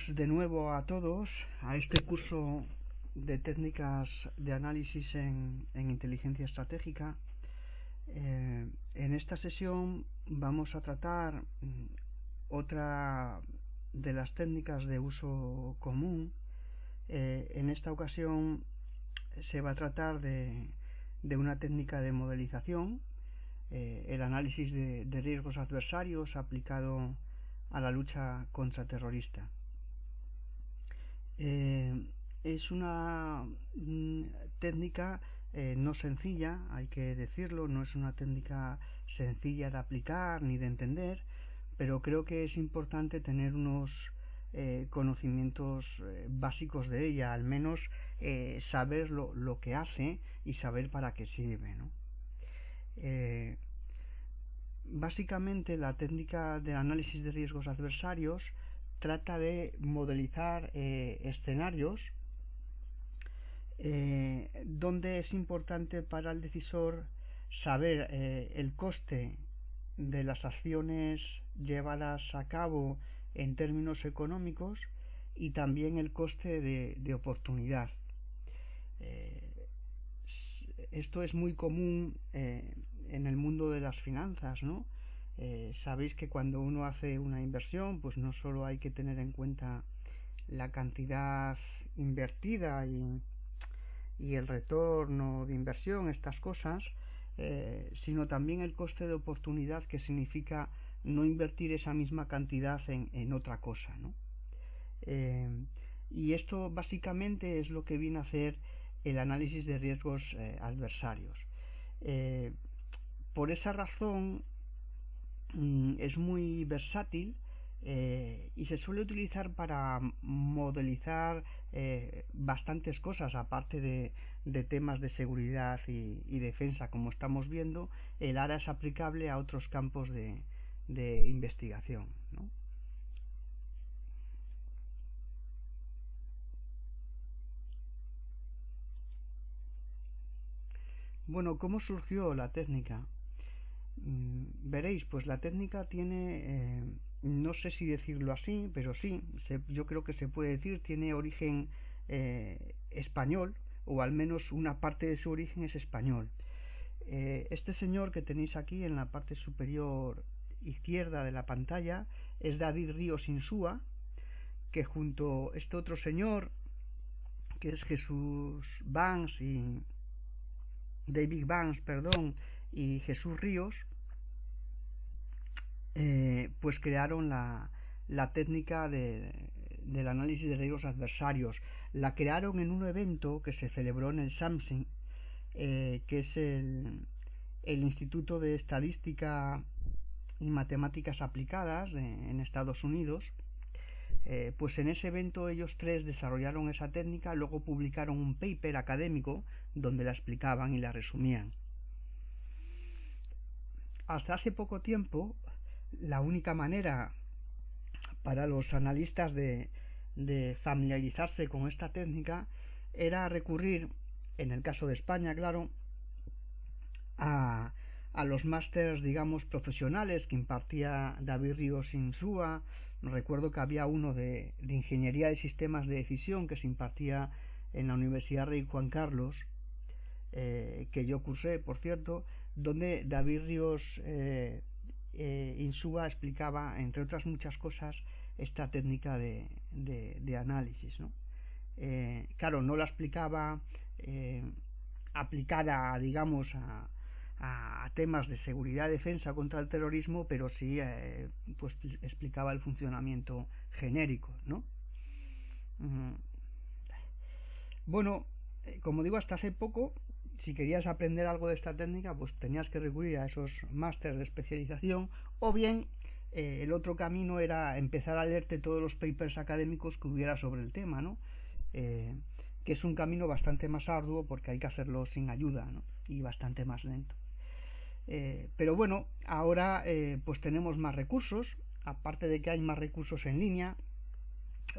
de nuevo a todos a este curso de técnicas de análisis en inteligencia estratégica. En esta sesión vamos a tratar otra de las técnicas de uso común. En esta ocasión se va a tratar de una técnica de modelización, el análisis de riesgos adversarios aplicado a la lucha contraterrorista. Es una técnica no sencilla, hay que decirlo, no es una técnica sencilla de aplicar ni de entender, pero creo que es importante tener unos conocimientos básicos de ella, al menos saber lo que hace y saber para qué sirve, ¿no? Básicamente la técnica de análisis de riesgos adversarios trata de modelizar escenarios donde es importante para el decisor saber el coste de las acciones llevadas a cabo en términos económicos y también el coste de oportunidad. Esto es muy común en el mundo de las finanzas, ¿no? Sabéis que cuando uno hace una inversión, pues no solo hay que tener en cuenta la cantidad invertida y el retorno de inversión, estas cosas, sino también el coste de oportunidad, que significa no invertir esa misma cantidad en otra cosa, ¿no? Y esto básicamente es lo que viene a hacer el análisis de riesgos adversarios. Por esa razón es muy versátil y se suele utilizar para modelizar bastantes cosas, aparte de temas de seguridad y defensa. Como estamos viendo, el ARA es aplicable a otros campos de investigación, ¿no? Bueno, ¿cómo surgió la técnica? Veréis, pues la técnica tiene, no sé si decirlo así, pero sí, yo creo que se puede decir, tiene origen español, o al menos una parte de su origen es español. Este señor que tenéis aquí en la parte superior izquierda de la pantalla es David Ríos Insúa, que junto a este otro señor, que es Jesús Vance y David Vance, perdón, y Jesús Ríos, pues crearon la técnica del análisis de riesgos adversarios. La crearon en un evento que se celebró en el SAMSIN, que es el Instituto de Estadística y Matemáticas Aplicadas en Estados Unidos. Pues en ese evento ellos tres desarrollaron esa técnica, luego publicaron un paper académico donde la explicaban y la resumían. Hasta hace poco tiempo, la única manera para los analistas de familiarizarse con esta técnica era recurrir, en el caso de España, claro, a los másters, digamos, profesionales que impartía David Ríos Insúa. Recuerdo que había uno de Ingeniería de Sistemas de Decisión que se impartía en la Universidad Rey Juan Carlos, que yo cursé, por cierto, donde David Ríos Insúa explicaba, entre otras muchas cosas, esta técnica de análisis, ¿no? Claro, no la explicaba aplicada, digamos, a temas de seguridad y defensa contra el terrorismo, pero sí pues explicaba el funcionamiento genérico, ¿no? Bueno, como digo, hasta hace poco, si querías aprender algo de esta técnica, pues tenías que recurrir a esos másteres de especialización, o bien el otro camino era empezar a leerte todos los papers académicos que hubiera sobre el tema, ¿no? Que es un camino bastante más arduo porque hay que hacerlo sin ayuda, ¿no? Y bastante más lento. Pero bueno, ahora pues tenemos más recursos, aparte de que hay más recursos en línea,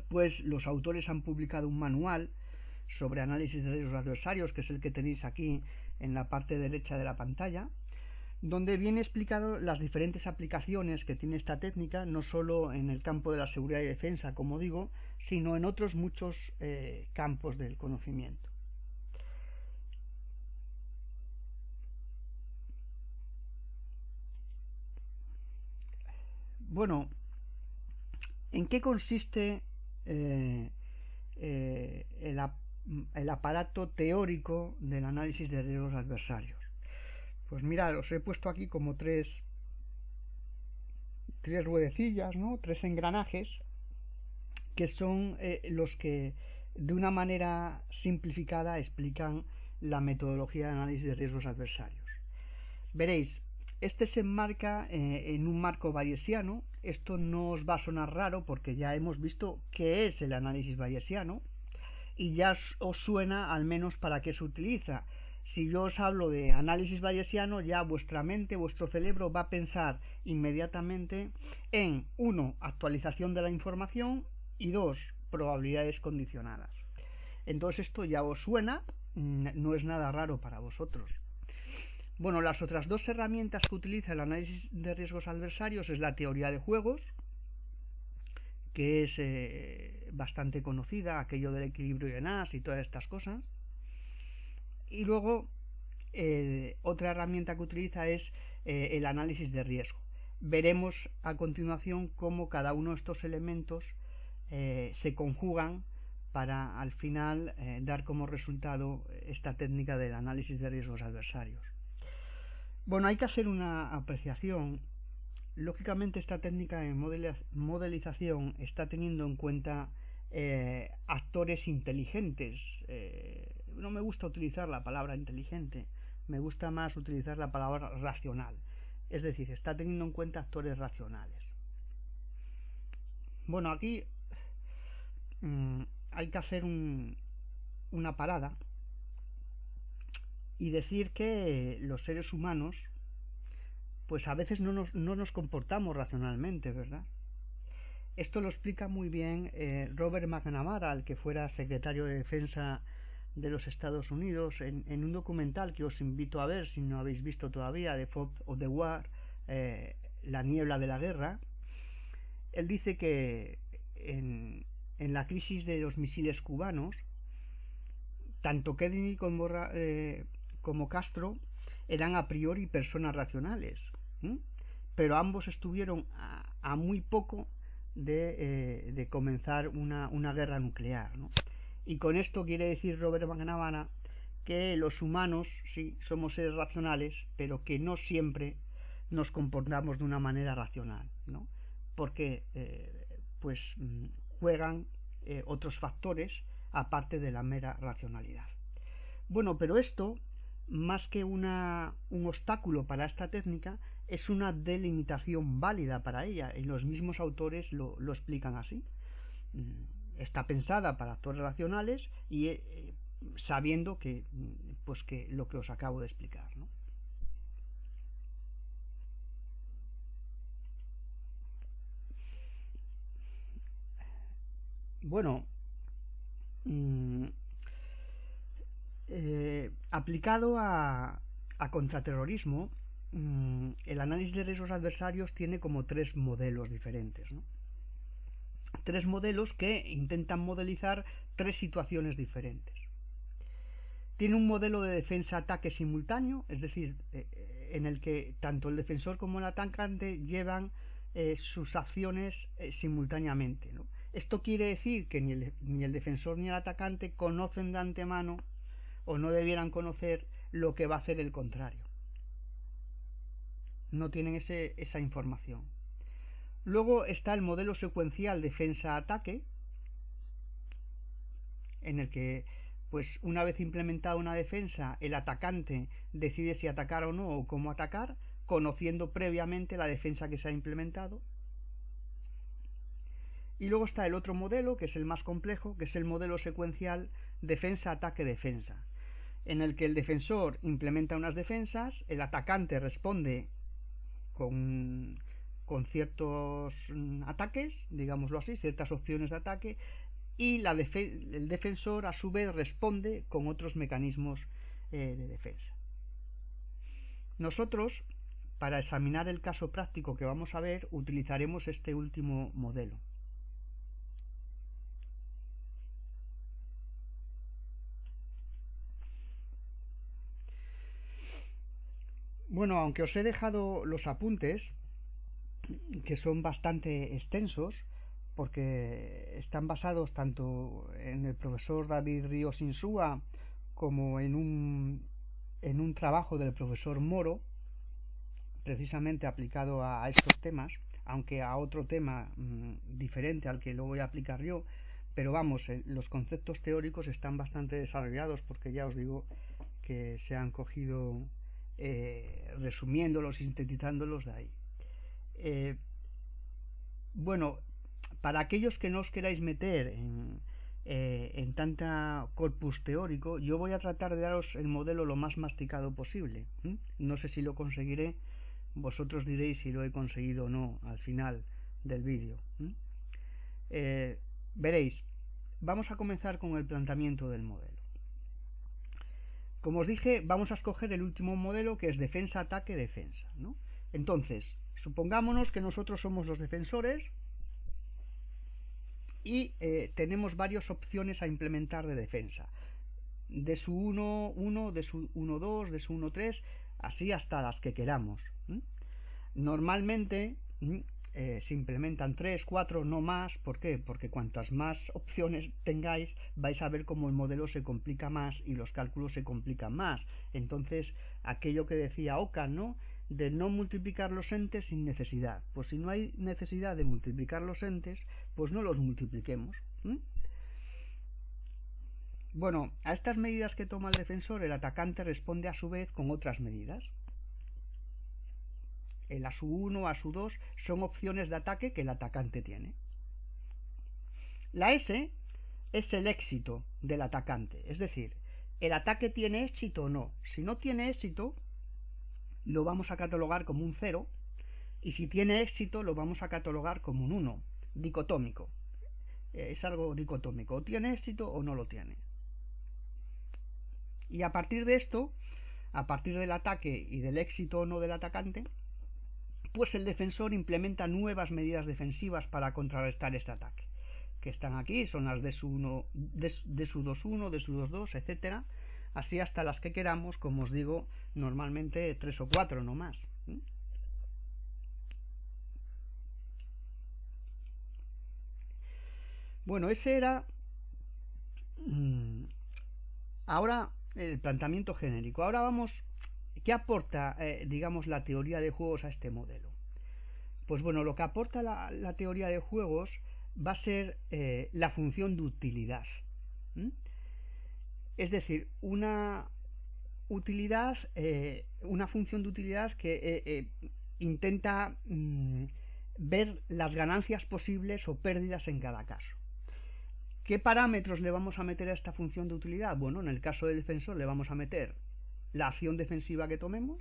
pues los autores han publicado un manual sobre análisis de riesgos adversarios, que es el que tenéis aquí en la parte derecha de la pantalla, donde viene explicado las diferentes aplicaciones que tiene esta técnica, no solo en el campo de la seguridad y defensa, como digo, sino en otros muchos campos del conocimiento. Bueno, ¿en qué consiste el aparato teórico del análisis de riesgos adversarios? Pues mirad, os he puesto aquí como tres ruedecillas, ¿no? Tres engranajes que son los que de una manera simplificada explican la metodología de análisis de riesgos adversarios. Veréis, este se enmarca en un marco bayesiano. Esto no os va a sonar raro porque ya hemos visto qué es el análisis bayesiano y ya os suena al menos para qué se utiliza. Si yo os hablo de análisis bayesiano, ya vuestra mente, vuestro cerebro va a pensar inmediatamente en 1. Actualización de la información y 2. Probabilidades condicionadas. Entonces esto ya os suena, no es nada raro para vosotros. Bueno, las otras dos herramientas que utiliza el análisis de riesgos adversarios es la teoría de juegos, que es bastante conocida, aquello del equilibrio de Nash y todas estas cosas. Y luego otra herramienta que utiliza es el análisis de riesgo. Veremos a continuación cómo cada uno de estos elementos se conjugan para al final dar como resultado esta técnica del análisis de riesgos adversarios. Bueno, hay que hacer una apreciación. Lógicamente esta técnica de modelización está teniendo en cuenta actores inteligentes. No me gusta utilizar la palabra inteligente, me gusta más utilizar la palabra racional. Es decir, está teniendo en cuenta actores racionales. Bueno, aquí hay que hacer una parada y decir que los seres humanos pues a veces no nos comportamos racionalmente, ¿verdad? Esto lo explica muy bien Robert McNamara, el que fuera secretario de Defensa de los Estados Unidos, en un documental que os invito a ver si no habéis visto todavía, The Fog of the War, La niebla de la guerra. Él dice que en la crisis de los misiles cubanos, tanto Kennedy como Castro eran a priori personas racionales, pero ambos estuvieron a muy poco de comenzar una guerra nuclear, ¿no? Y con esto quiere decir Robert McNamara que los humanos sí somos seres racionales, pero que no siempre nos comportamos de una manera racional, ¿no? Porque pues juegan otros factores aparte de la mera racionalidad. Bueno, pero esto, más que un obstáculo para esta técnica, es una delimitación válida para ella, y los mismos autores lo explican así. Está pensada para actores racionales y sabiendo que pues que lo que os acabo de explicar, ¿no? Bueno, aplicado a contraterrorismo, el análisis de riesgos adversarios tiene como tres modelos diferentes, ¿no? Tres modelos que intentan modelizar tres situaciones diferentes. Tiene un modelo de defensa-ataque simultáneo, es decir, en el que tanto el defensor como el atacante llevan sus acciones simultáneamente, ¿no? Esto quiere decir que ni el defensor ni el atacante conocen de antemano o no debieran conocer lo que va a hacer el contrario. No tienen esa información. Luego está el modelo secuencial defensa-ataque, en el que pues una vez implementada una defensa, el atacante decide si atacar o no o cómo atacar, conociendo previamente la defensa que se ha implementado. Y luego está el otro modelo, que es el más complejo, que es el modelo secuencial defensa-ataque-defensa, en el que el defensor implementa unas defensas, el atacante responde con ciertos ataques, digámoslo así, ciertas opciones de ataque, y el defensor a su vez responde con otros mecanismos de defensa. Nosotros, para examinar el caso práctico que vamos a ver, utilizaremos este último modelo. Bueno, aunque os he dejado los apuntes, que son bastante extensos, porque están basados tanto en el profesor David Ríos Insúa como en un trabajo del profesor Moro, precisamente aplicado a estos temas, aunque a otro tema diferente al que lo voy a aplicar yo, pero vamos, los conceptos teóricos están bastante desarrollados porque ya os digo que se han cogido resumiéndolos, sintetizándolos de ahí. Bueno, para aquellos que no os queráis meter en tanta corpus teórico, yo voy a tratar de daros el modelo lo más masticado posible. No sé si lo conseguiré, vosotros diréis si lo he conseguido o no al final del vídeo. Veréis, vamos a comenzar con el planteamiento del modelo. Como os dije, vamos a escoger el último modelo, que es defensa, ataque, defensa, ¿no? Entonces, supongámonos que nosotros somos los defensores y tenemos varias opciones a implementar de defensa. De su 1.1, de su 1.2, de su 1.3, así hasta las que queramos. Normalmente se implementan 3, 4, no más. ¿Por qué? Porque cuantas más opciones tengáis, vais a ver cómo el modelo se complica más y los cálculos se complican más. Entonces, aquello que decía Ockham, ¿no?, de no multiplicar los entes sin necesidad. Pues si no hay necesidad de multiplicar los entes, pues no los multipliquemos. Bueno, a estas medidas que toma el defensor, el atacante responde a su vez con otras medidas. El ASU1, ASU2 son opciones de ataque que el atacante tiene. La S es el éxito del atacante, es decir, el ataque tiene éxito o no. Si no tiene éxito, lo vamos a catalogar como un 0, y si tiene éxito, lo vamos a catalogar como un 1, dicotómico. Es algo dicotómico, o tiene éxito o no lo tiene. Y a partir de esto, a partir del ataque y del éxito o no del atacante, pues el defensor implementa nuevas medidas defensivas para contrarrestar este ataque, que están aquí, son las de su 2.1, de su 2.2, etcétera, así hasta las que queramos, como os digo, normalmente 3 o 4, no más. Bueno, ese era ahora el planteamiento genérico. Ahora vamos, ¿qué aporta, digamos, la teoría de juegos a este modelo? Pues bueno, lo que aporta la teoría de juegos va a ser la función de utilidad. Es decir, una utilidad, una función de utilidad que intenta ver las ganancias posibles o pérdidas en cada caso. ¿Qué parámetros le vamos a meter a esta función de utilidad? Bueno, en el caso del defensor le vamos a meter la acción defensiva que tomemos,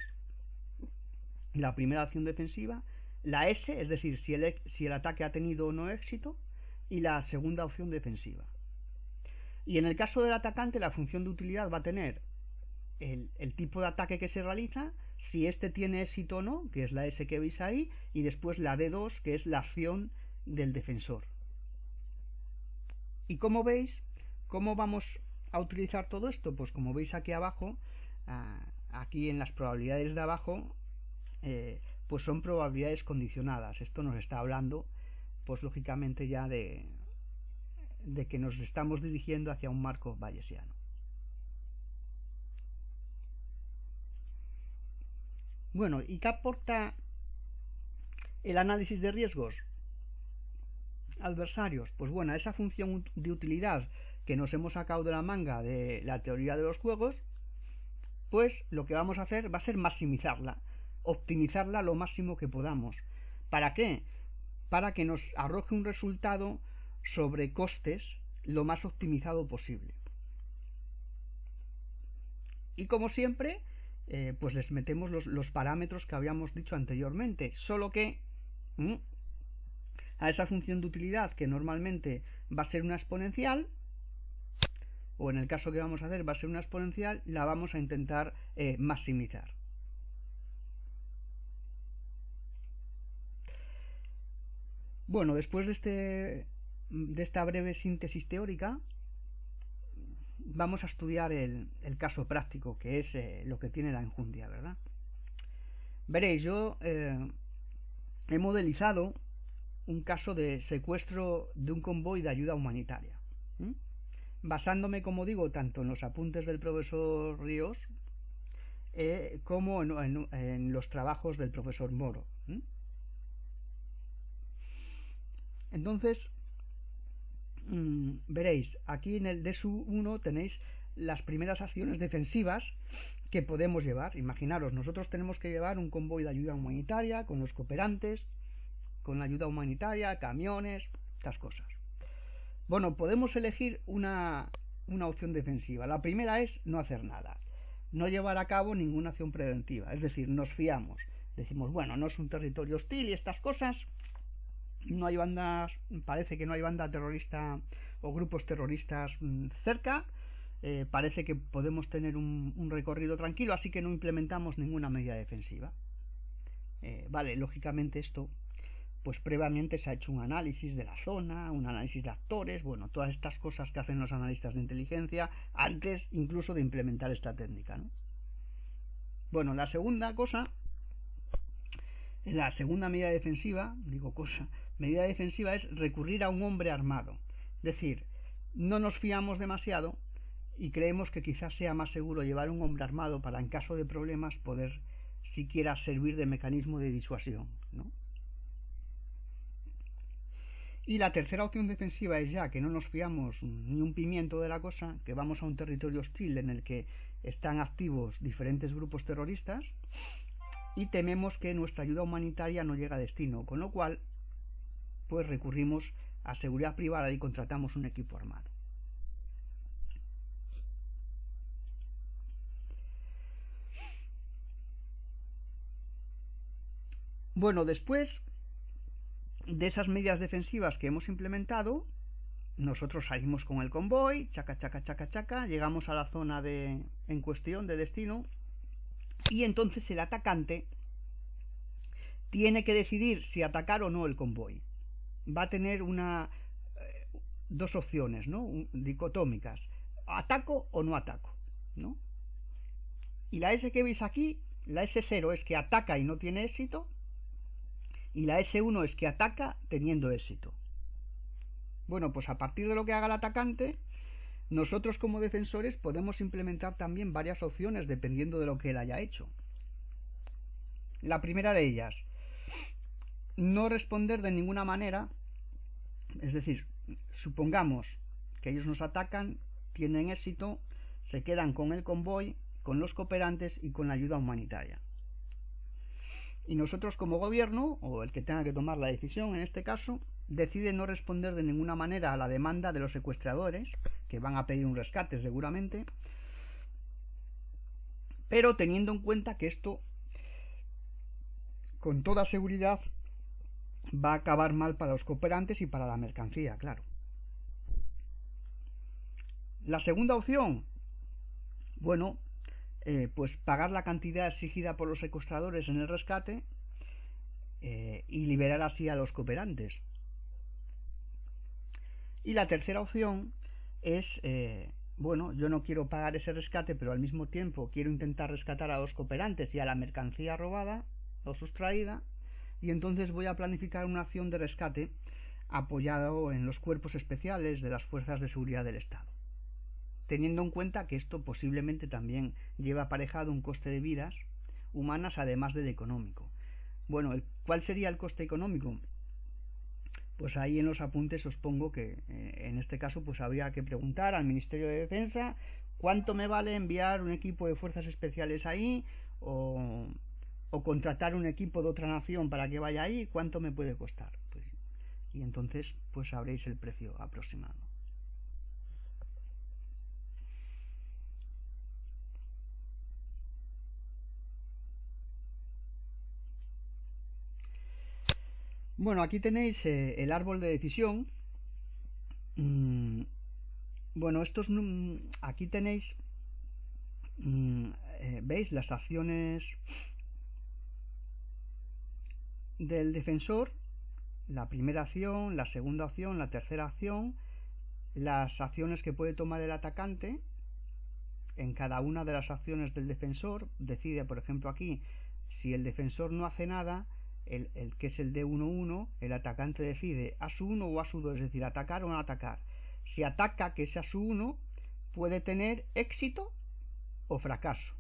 la primera acción defensiva, la S, es decir, si el ataque ha tenido o no éxito, y la segunda opción defensiva. Y en el caso del atacante, la función de utilidad va a tener el tipo de ataque que se realiza, si este tiene éxito o no, que es la S que veis ahí, y después la D2, que es la acción del defensor. ¿Y cómo veis? ¿Cómo vamos a utilizar todo esto? Pues como veis aquí abajo, aquí en las probabilidades de abajo, pues son probabilidades condicionadas. Esto nos está hablando, pues lógicamente ya de que nos estamos dirigiendo hacia un marco bayesiano. Bueno, ¿y qué aporta el análisis de riesgos adversarios? Pues bueno, esa función de utilidad que nos hemos sacado de la manga de la teoría de los juegos, pues lo que vamos a hacer va a ser maximizarla, optimizarla lo máximo que podamos. ¿Para qué? Para que nos arroje un resultado sobre costes lo más optimizado posible. Y como siempre, pues les metemos los parámetros que habíamos dicho anteriormente, solo que a esa función de utilidad, que normalmente va a ser una exponencial, o en el caso que vamos a hacer va a ser una exponencial, la vamos a intentar maximizar. Bueno, después de esta breve síntesis teórica, vamos a estudiar el caso práctico, que es lo que tiene la enjundia, ¿verdad? Veréis, yo he modelizado un caso de secuestro de un convoy de ayuda humanitaria, basándome, como digo, tanto en los apuntes del profesor Ríos como en los trabajos del profesor Moro. Entonces, veréis, aquí en el DSU 1 tenéis las primeras acciones defensivas que podemos llevar. Imaginaros, nosotros tenemos que llevar un convoy de ayuda humanitaria con los cooperantes, con la ayuda humanitaria, camiones, estas cosas. Bueno, podemos elegir una opción defensiva. La primera es no hacer nada, no llevar a cabo ninguna acción preventiva, es decir, nos fiamos. Decimos, bueno, no es un territorio hostil y estas cosas, no hay bandas, parece que no hay banda terrorista o grupos terroristas cerca, parece que podemos tener un recorrido tranquilo, así que no implementamos ninguna medida defensiva. Vale, lógicamente esto, pues previamente se ha hecho un análisis de la zona, un análisis de actores, bueno, todas estas cosas que hacen los analistas de inteligencia antes incluso de implementar esta técnica, ¿no? Bueno, la segunda medida defensiva, medida defensiva es recurrir a un hombre armado. Es decir, no nos fiamos demasiado y creemos que quizás sea más seguro llevar un hombre armado para, en caso de problemas, poder siquiera servir de mecanismo de disuasión, ¿no? Y la tercera opción defensiva es ya que no nos fiamos ni un pimiento de la cosa, que vamos a un territorio hostil en el que están activos diferentes grupos terroristas y tememos que nuestra ayuda humanitaria no llega a destino, con lo cual pues recurrimos a seguridad privada y contratamos un equipo armado. Bueno, después de esas medidas defensivas que hemos implementado, nosotros salimos con el convoy, chaca, chaca, chaca, chaca, llegamos a la zona en cuestión de destino y entonces el atacante tiene que decidir si atacar o no el convoy. Va a tener dos opciones, ¿no? Dicotómicas: ataco o no ataco, ¿no? Y la S que veis aquí, la S0 es que ataca y no tiene éxito, y la S1 es que ataca teniendo éxito. Bueno, pues a partir de lo que haga el atacante, nosotros como defensores podemos implementar también varias opciones dependiendo de lo que él haya hecho. La primera de ellas, no responder de ninguna manera, es decir, supongamos que ellos nos atacan, tienen éxito, se quedan con el convoy, con los cooperantes y con la ayuda humanitaria. Y nosotros como gobierno, o el que tenga que tomar la decisión en este caso, decide no responder de ninguna manera a la demanda de los secuestradores, que van a pedir un rescate seguramente, pero teniendo en cuenta que esto con toda seguridad va a acabar mal para los cooperantes y para la mercancía, claro. La segunda opción, bueno, pues pagar la cantidad exigida por los secuestradores en el rescate y liberar así a los cooperantes. Y la tercera opción es, bueno, yo no quiero pagar ese rescate, pero al mismo tiempo quiero intentar rescatar a los cooperantes y a la mercancía robada o sustraída, y entonces voy a planificar una acción de rescate apoyado en los cuerpos especiales de las fuerzas de seguridad del Estado, teniendo en cuenta que esto posiblemente también lleva aparejado un coste de vidas humanas además del económico. Bueno, ¿cuál sería el coste económico? Pues ahí en los apuntes os pongo que en este caso pues habría que preguntar al Ministerio de Defensa cuánto me vale enviar un equipo de fuerzas especiales ahí o contratar un equipo de otra nación para que vaya ahí, cuánto me puede costar. Pues, y entonces pues sabréis el precio aproximado. Bueno, aquí tenéis el árbol de decisión. Bueno, aquí tenéis, veis las acciones del defensor, la primera acción, la segunda acción, la tercera acción, las acciones que puede tomar el atacante. En cada una de las acciones del defensor decide, por ejemplo aquí, si el defensor no hace nada, el que es el D1-1, el atacante decide A-1 o A-2, es decir, atacar o no atacar. Si ataca, que es A-1, puede tener éxito o fracaso.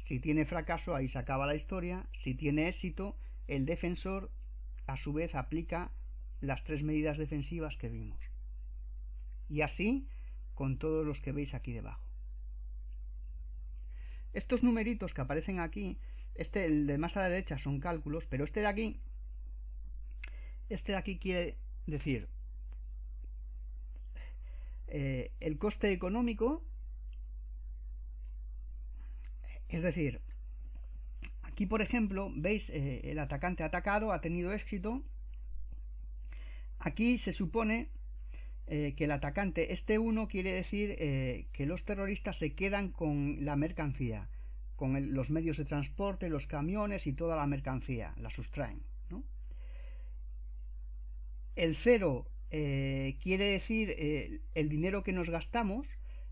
Si tiene fracaso, ahí se acaba la historia. Si tiene éxito, el defensor a su vez aplica las 3 medidas defensivas que vimos. Y así con todos los que veis aquí debajo. Estos numeritos que aparecen aquí, el de más a la derecha son cálculos, pero este de aquí quiere decir el coste económico, es decir, aquí por ejemplo veis el atacante ha atacado, ha tenido éxito. Aquí se supone que el atacante, este 1 quiere decir que los terroristas se quedan con la mercancía, con los medios de transporte, los camiones y toda la mercancía, la sustraen, ¿no? El 0 quiere decir el dinero que nos gastamos.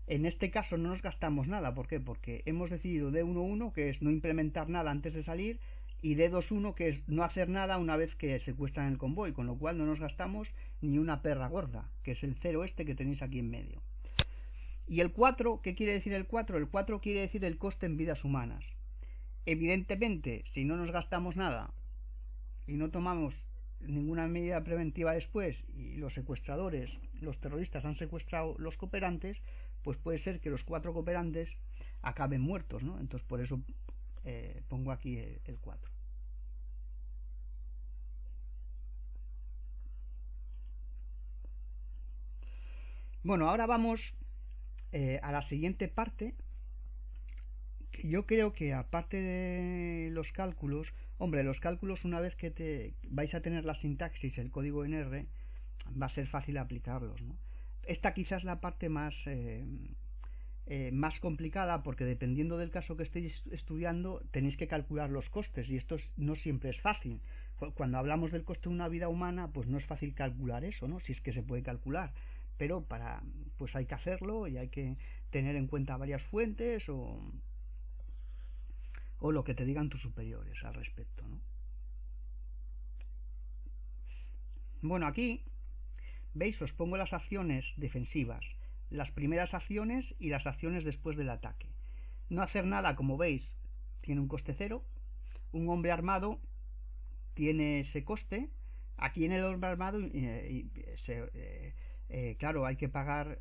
En este caso no nos gastamos nada. ¿Por qué? Porque hemos decidido D1-1, que es no implementar nada antes de salir, y D2-1, que es no hacer nada una vez que secuestran el convoy, con lo cual no nos gastamos ni una perra gorda, que es el 0 este que tenéis aquí en medio. Y el 4, ¿qué quiere decir el 4? El 4 quiere decir el coste en vidas humanas. Evidentemente, si no nos gastamos nada y no tomamos ninguna medida preventiva después, y los secuestradores, los terroristas han secuestrado los cooperantes, pues puede ser que los 4 cooperantes acaben muertos, ¿no? Entonces por eso pongo aquí el 4. Bueno, ahora vamos a la siguiente parte, que yo creo que aparte de los cálculos, hombre, los cálculos, una vez que vais a tener la sintaxis, el código en R, va a ser fácil aplicarlos, ¿no? Esta quizás es la parte más complicada, porque dependiendo del caso que estéis estudiando tenéis que calcular los costes, y esto no siempre es fácil. Cuando hablamos del coste de una vida humana, pues no es fácil calcular eso, ¿no? Si es que se puede calcular, pero pues hay que hacerlo, y hay que tener en cuenta varias fuentes o lo que te digan tus superiores al respecto, ¿no? Bueno, aquí veis, os pongo las acciones defensivas, las primeras acciones y las acciones después del ataque. No hacer nada, como veis, tiene un coste 0. Un hombre armado tiene ese coste. Aquí en el hombre armado claro, hay que pagar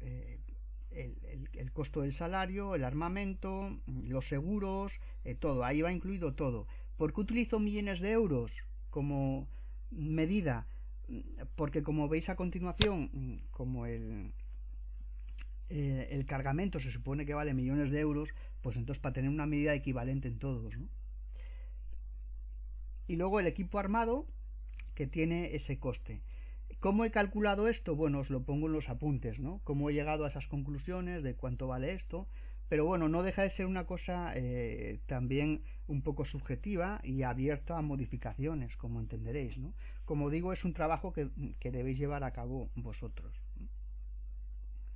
el costo del salario, el armamento, los seguros, todo, ahí va incluido todo. ¿Por qué utilizo millones de euros como medida? Porque como veis a continuación, como el cargamento se supone que vale millones de euros, pues entonces para tener una medida equivalente en todos, ¿no? Y luego el equipo armado, que tiene ese coste. ¿Cómo he calculado esto? Bueno, os lo pongo en los apuntes, ¿no? Cómo he llegado a esas conclusiones de cuánto vale esto. Pero bueno, no deja de ser una cosa también un poco subjetiva y abierta a modificaciones, como entenderéis, ¿no? Como digo, es un trabajo que debéis llevar a cabo vosotros, ¿no?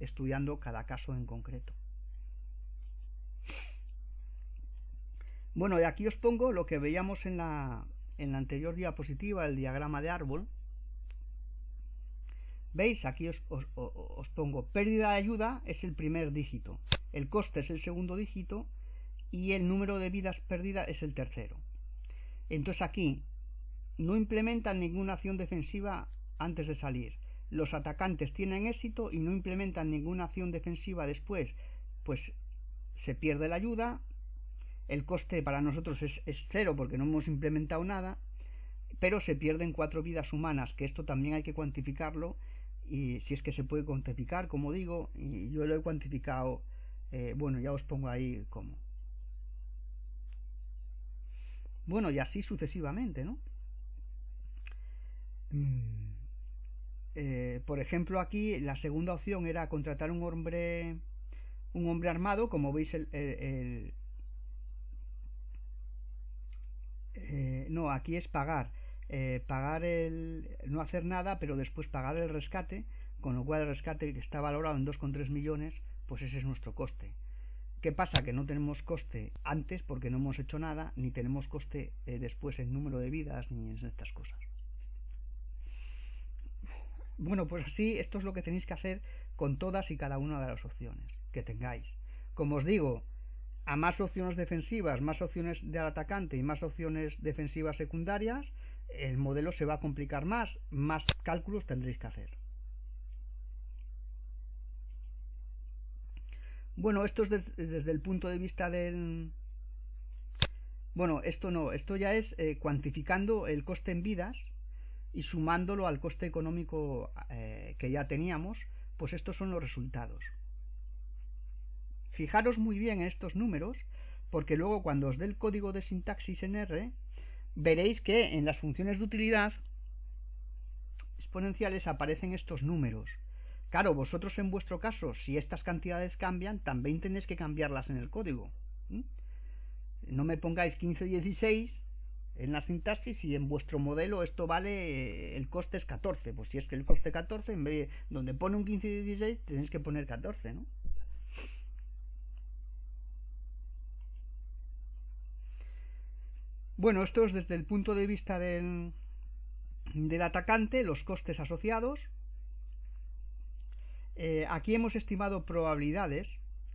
Estudiando cada caso en concreto. Bueno, y aquí os pongo lo que veíamos en la anterior diapositiva, el diagrama de árbol. ¿Veis? Aquí os pongo pérdida de ayuda es el primer dígito, el coste es el segundo dígito y el número de vidas perdidas es el tercero. Entonces aquí no implementan ninguna acción defensiva antes de salir. Los atacantes tienen éxito y no implementan ninguna acción defensiva después, pues se pierde la ayuda. El coste para nosotros es 0 porque no hemos implementado nada, pero se pierden 4 vidas humanas, que esto también hay que cuantificarlo, y si es que se puede cuantificar, como digo, y yo lo he cuantificado, bueno, ya os pongo ahí cómo. Bueno, y así sucesivamente, ¿no? Por ejemplo, aquí la segunda opción era contratar un hombre armado, como veis no, aquí es pagar no hacer nada, pero después pagar el rescate, con lo cual el rescate que está valorado en 2,3 millones, pues ese es nuestro coste. ¿Qué pasa? Que no tenemos coste antes porque no hemos hecho nada, ni tenemos coste después en número de vidas, ni en estas cosas. Bueno, pues así, esto es lo que tenéis que hacer con todas y cada una de las opciones que tengáis. Como os digo, a más opciones defensivas, más opciones del atacante y más opciones defensivas secundarias, el modelo se va a complicar más cálculos tendréis que hacer. Bueno, esto es desde el punto de vista del... Bueno, esto no, esto ya es cuantificando el coste en vidas y sumándolo al coste económico que ya teníamos, pues estos son los resultados. Fijaros muy bien en estos números, porque luego cuando os dé el código de sintaxis en R, veréis que en las funciones de utilidad exponenciales aparecen estos números. Claro, vosotros en vuestro caso, si estas cantidades cambian, también tenéis que cambiarlas en el código. No me pongáis 15-16 en la sintaxis y en vuestro modelo esto vale, el coste es 14. Pues si es que el coste 14, en vez de donde pone un 15-16, tenéis que poner 14, ¿no? Bueno, esto es desde el punto de vista del atacante, los costes asociados. Aquí hemos estimado probabilidades.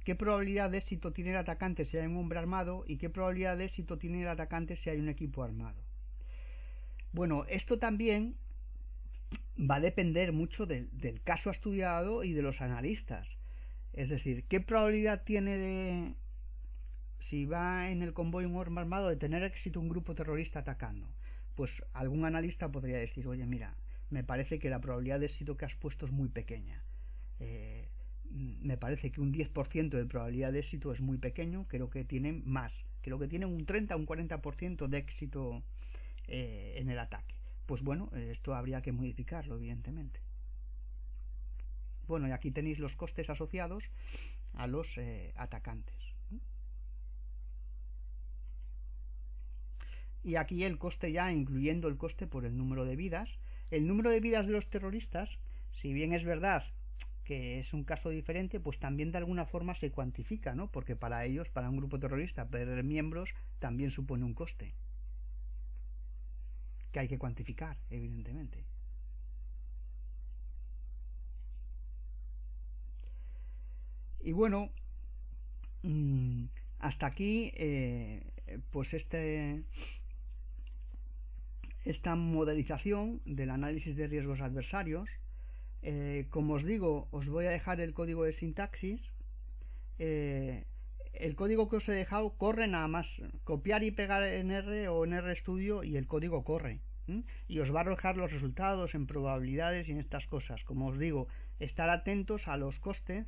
¿Qué probabilidad de éxito tiene el atacante si hay un hombre armado? ¿Y qué probabilidad de éxito tiene el atacante si hay un equipo armado? Bueno, esto también va a depender mucho del caso estudiado y de los analistas. Es decir, ¿qué probabilidad tiene de, si va en el convoy un hombre armado, de tener éxito un grupo terrorista atacando? Pues algún analista podría decir, oye, mira, me parece que la probabilidad de éxito que has puesto es muy pequeña. Me parece que un 10% de probabilidad de éxito es muy pequeño, creo que tienen más, creo que tienen un 30 o un 40% de éxito en el ataque. Pues bueno, esto habría que modificarlo, evidentemente. Bueno, y aquí tenéis los costes asociados a los atacantes. Y aquí el coste ya incluyendo el coste por el número de vidas. El número de vidas de los terroristas, si bien es verdad que es un caso diferente, pues también de alguna forma se cuantifica, ¿no? Porque para ellos, para un grupo terrorista, perder miembros también supone un coste que hay que cuantificar, evidentemente. Y bueno, hasta aquí pues esta modelización del análisis de riesgos adversarios. Como os digo, os voy a dejar el código de sintaxis. El código que os he dejado corre nada más copiar y pegar en R o en RStudio y el código corre. Y os va a arrojar los resultados en probabilidades y en estas cosas. Como os digo, estar atentos a los costes,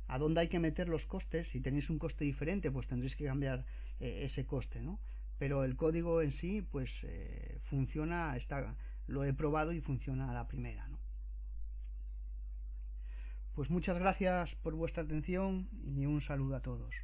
a dónde hay que meter los costes. Si tenéis un coste diferente, pues tendréis que cambiar ese coste, ¿no? Pero el código en sí, pues funciona, lo he probado y funciona a la primera, ¿no? Pues muchas gracias por vuestra atención y un saludo a todos.